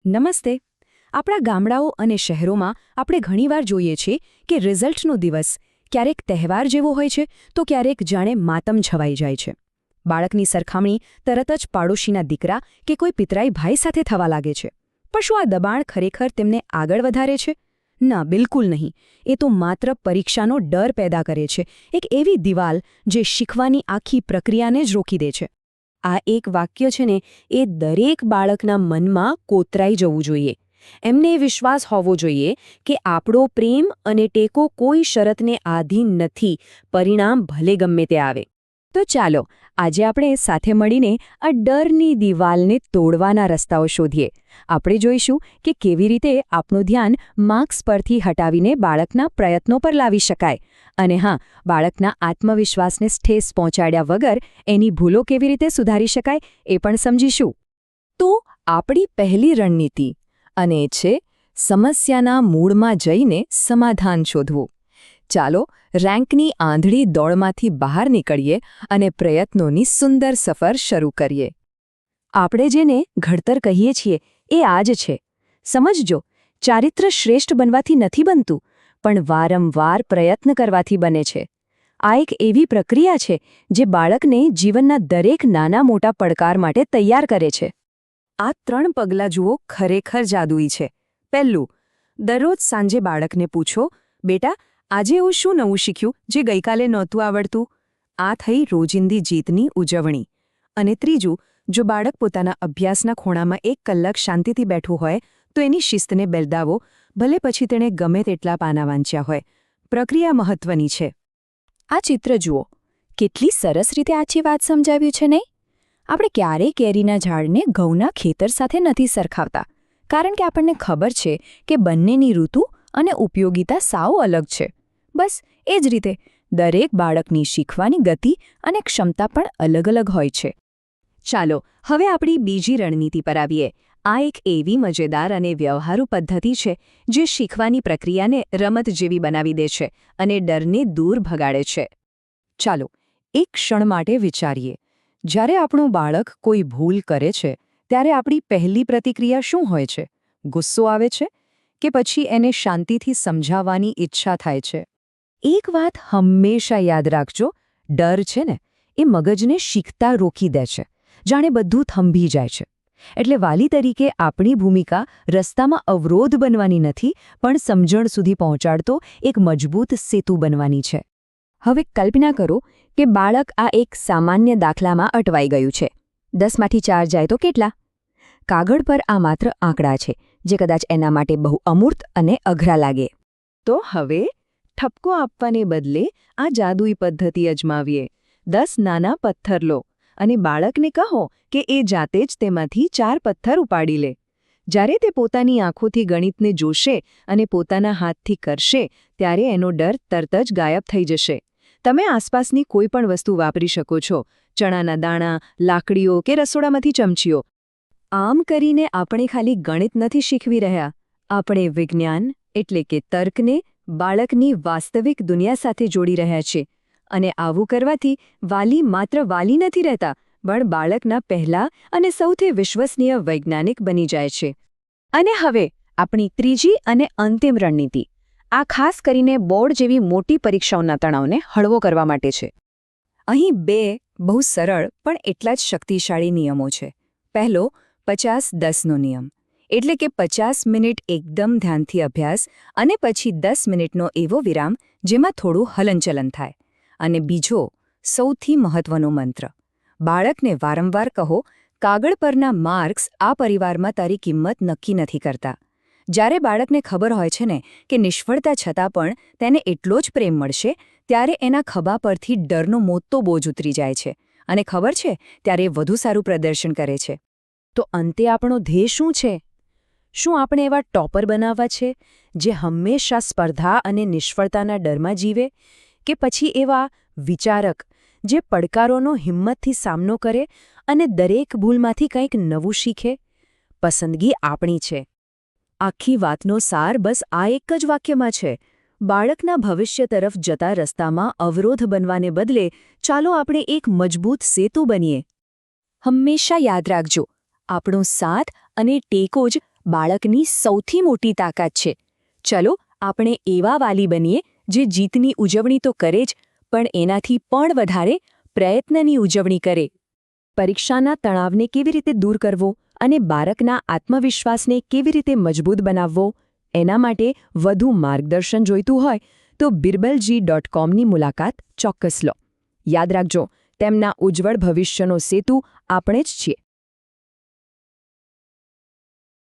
નમસ્તે. આપણા ગામડાઓ અને શહેરોમાં આપણે ઘણીવાર જોઈએ છીએ કે રિઝલ્ટનો દિવસ ક્યારેક તહેવાર જેવો હોય છે તો ક્યારેક જાણે માતમ છવાઈ જાય છે. બાળકની સરખામણી તરત જ પાડોશીના દીકરા કે કોઈ પિતરાઈ ભાઈ સાથે થવા લાગે છે. પણ શું આ દબાણ ખરેખર તેમને આગળ વધારે છે? ના, બિલકુલ નહીં. એ તો માત્ર પરીક્ષાનો ડર પેદા કરે છે, એક એવી દિવાલ જે શીખવાની આખી પ્રક્રિયાને જ રોકી દે છે. આ એક વાક્ય છે ને, એ દરેક બાળકના મનમાં કોતરાઈ જવું જોઈએ. એમને એ વિશ્વાસ હોવો જોઈએ કે આપણો પ્રેમ અને ટેકો કોઈ શરતને આધીન નથી, પરિણામ ભલે ગમે તે આવે. તો ચાલો આજે આપણે સાથે મળીને આ ડરની દિવાલને તોડવાના રસ્તાઓ શોધીએ. આપણે જોઈશું કે કેવી રીતે આપણું ધ્યાન માર્ક્સ પરથી હટાવીને બાળકના પ્રયત્નો પર લાવી શકાય. અને હા, બાળકના આત્મવિશ્વાસને ઠેસ પહોંચાડ્યા વગર એની ભૂલો કેવી રીતે સુધારી શકાય એ પણ સમજીશું. તો આપણી પહેલી રણનીતિ, અને એ છે સમસ્યાના મૂળમાં જઈને સમાધાન શોધવું. ચાલો રેન્કની આંધળી દોડમાંથી બહાર નીકળીએ અને પ્રયત્નોની સુંદર સફર શરૂ કરીએ. આપણે જેને ઘડતર કહીએ છીએ એ આ જ છે. સમજજો, ચારિત્ર્ય શ્રેષ્ઠ બનવાથી નથી બનતું, પણ વારંવાર પ્રયત્ન કરવાથી બને છે. આ એક એવી પ્રક્રિયા છે જે બાળકને જીવનના દરેક નાના મોટા પડકાર માટે તૈયાર કરે છે. આ 3 પગલાં જુઓ, ખરેખર જાદુઈ છે. પહેલું, દરરોજ સાંજે બાળકને પૂછો, બેટા, આજે હું શું નવું શીખ્યું જે ગઈકાલે નહોતું આવડતું? આ થઈ રોજિંદી જીતની ઉજવણી. અને ત્રીજું, જો બાળક પોતાના અભ્યાસના ખૂણામાં 1 કલાક શાંતિથી બેઠું હોય તો એની શિસ્તને બિરદાવો, ભલે પછી તેણે ગમે તેટલા પાના વાંચ્યા હોય. પ્રક્રિયા મહત્વની છે. આ ચિત્ર જુઓ, કેટલી સરસ રીતે આછી વાત સમજાવ્યું છે નહીં? આપણે ક્યારેય કેરીના ઝાડને ઘઉંના ખેતર સાથે નથી સરખાવતા, કારણ કે આપણને ખબર છે કે બંનેની ઋતુ અને ઉપયોગિતા સાવ અલગ છે. બસ એ જ રીતે દરેક બાળકની શીખવાની ગતિ અને ક્ષમતા પણ અલગ અલગ હોય છે. ચાલો હવે આપણી બીજી રણનીતિ પર આવીએ. આ એક એવી મજેદાર અને વ્યવહારુ પદ્ધતિ છે જે શીખવાની પ્રક્રિયાને રમત જેવી બનાવી દે છે અને ડરને દૂર ભગાડે છે. ચાલો એક ક્ષણ માટે વિચારીએ. જ્યારે આપણું બાળક કોઈ ભૂલ કરે છે ત્યારે આપણી પહેલી પ્રતિક્રિયા શું હોય છે? ગુસ્સો આવે છે કે પછી એને શાંતિથી સમજાવવાની ઈચ્છા થાય છે? એક વાત હંમેશા યાદ રાખજો, ડર છે ને એ મગજને શીખતા રોકી દે છે, જાણે બધું થંભી જાય છે. એટલે વાલી તરીકે આપણી ભૂમિકા રસ્તામાં અવરોધ બનવાની નથી, પણ સમજણ સુધી પહોંચાડતો એક મજબૂત સેતુ બનવાની છે. હવે કલ્પના કરો કે બાળક આ એક સામાન્ય દાખલામાં અટવાઈ ગયું છે. 10માંથી 4 જાય તો કેટલા? કાગળ પર આ માત્ર આંકડા છે જે કદાચ એના માટે બહુ અમૂર્ત અને અઘરા લાગે. તો હવે ઠપકો આપવાને બદલે આ જાદુઈ પદ્ધતિ અજમાવીએ. 10 નાના પથ્થર લો અને બાળકને કહો કે એ જાતે જ તેમાંથી 4 પથ્થર ઉપાડી લે. જ્યારે તે પોતાની આંખોથી ગણિતને જોશે અને પોતાના હાથથી કરશે, ત્યારે એનો ડર તરત જ ગાયબ થઈ જશે. તમે આસપાસની કોઈ પણ વસ્તુ વાપરી શકો છો, ચણાના દાણા, લાકડીઓ કે રસોડામાંથી ચમચીઓ. આમ કરીને આપણે ખાલી ગણિત નથી શીખવી રહ્યા, આપણે વિજ્ઞાન એટલે કે તર્કને બાળકની વાસ્તવિક દુનિયા સાથે જોડી રહ્યા છે. અને આવું કરવાથી વાલી માત્ર વાલી નથી રહેતા, પણ બાળકના પહેલા અને સૌથી વિશ્વસનીય વૈજ્ઞાનિક બની જાય છે. અને હવે આપણી ત્રીજી અને અંતિમ રણનીતિ. આ ખાસ કરીને બોર્ડ જેવી મોટી પરીક્ષાઓના તણાવને હળવો કરવા માટે છે. અહીં 2 બહુ સરળ પણ એટલા જ શક્તિશાળી નિયમો છે. પહેલો, 50-10નો નિયમ. એટલે કે 50 મિનિટ એકદમ ધ્યાનથી અભ્યાસ અને પછી 10 મિનિટનો એવો વિરામ જેમાં થોડું હલનચલન થાય. અને બીજો, સૌથી મહત્વનો મંત્ર. બાળકને વારંવાર કહો, કાગળ પરના માર્ક્સ આ પરિવારમાં તારી કિંમત નક્કી નથી કરતા. જ્યારે બાળકને ખબર હોય છે ને કે નિષ્ફળતા છતાં પણ તેને એટલો જ પ્રેમ મળશે, ત્યારે એના ખભા પરથી ડરનો મોટો બોજ ઉતરી જાય છે. અને ખબર છે, ત્યારે વધુ સારું પ્રદર્શન કરે છે. તો અંતે આપણો ધ્યેય શું છે? શું આપણે એવા ટોપર બનાવવા છે જે હંમેશા સ્પર્ધા અને નિષ્ફળતાના ડરમાં જીવે, કે પછી એવા વિચારક જે પડકારોનો હિંમતથી સામનો કરે અને દરેક ભૂલમાંથી કંઈક નવું શીખે? પસંદગી આપણી છે. આખી વાતનો સાર બસ આ એક જ વાક્યમાં છે. બાળકના ભવિષ્ય તરફ જતા રસ્તામાં અવરોધ બનવાને બદલે ચાલો આપણે એક મજબૂત સેતુ બનીએ. હંમેશા યાદ રાખજો, આપણો સાથ અને ટેકો જ બાળકની સૌથી મોટી તાકાત છે. ચલો આપણે એવા વાલી બનીએ જે જીતની ઉજવણી તો કરે જ, પણ એનાથી પણ વધારે પ્રયત્નની ઉજવણી કરે. પરીક્ષાના તણાવને કેવી રીતે દૂર કરવો અને બાળકના આત્મવિશ્વાસને કેવી રીતે મજબૂત બનાવવો, એના માટે વધુ માર્ગદર્શન જોઈતું હોય તો birbal.com ની મુલાકાત ચોક્કસ લો. યાદ રાખજો, તેમના ઉજ્જવળ ભવિષ્યનો સેતુ આપણે જ છીએ.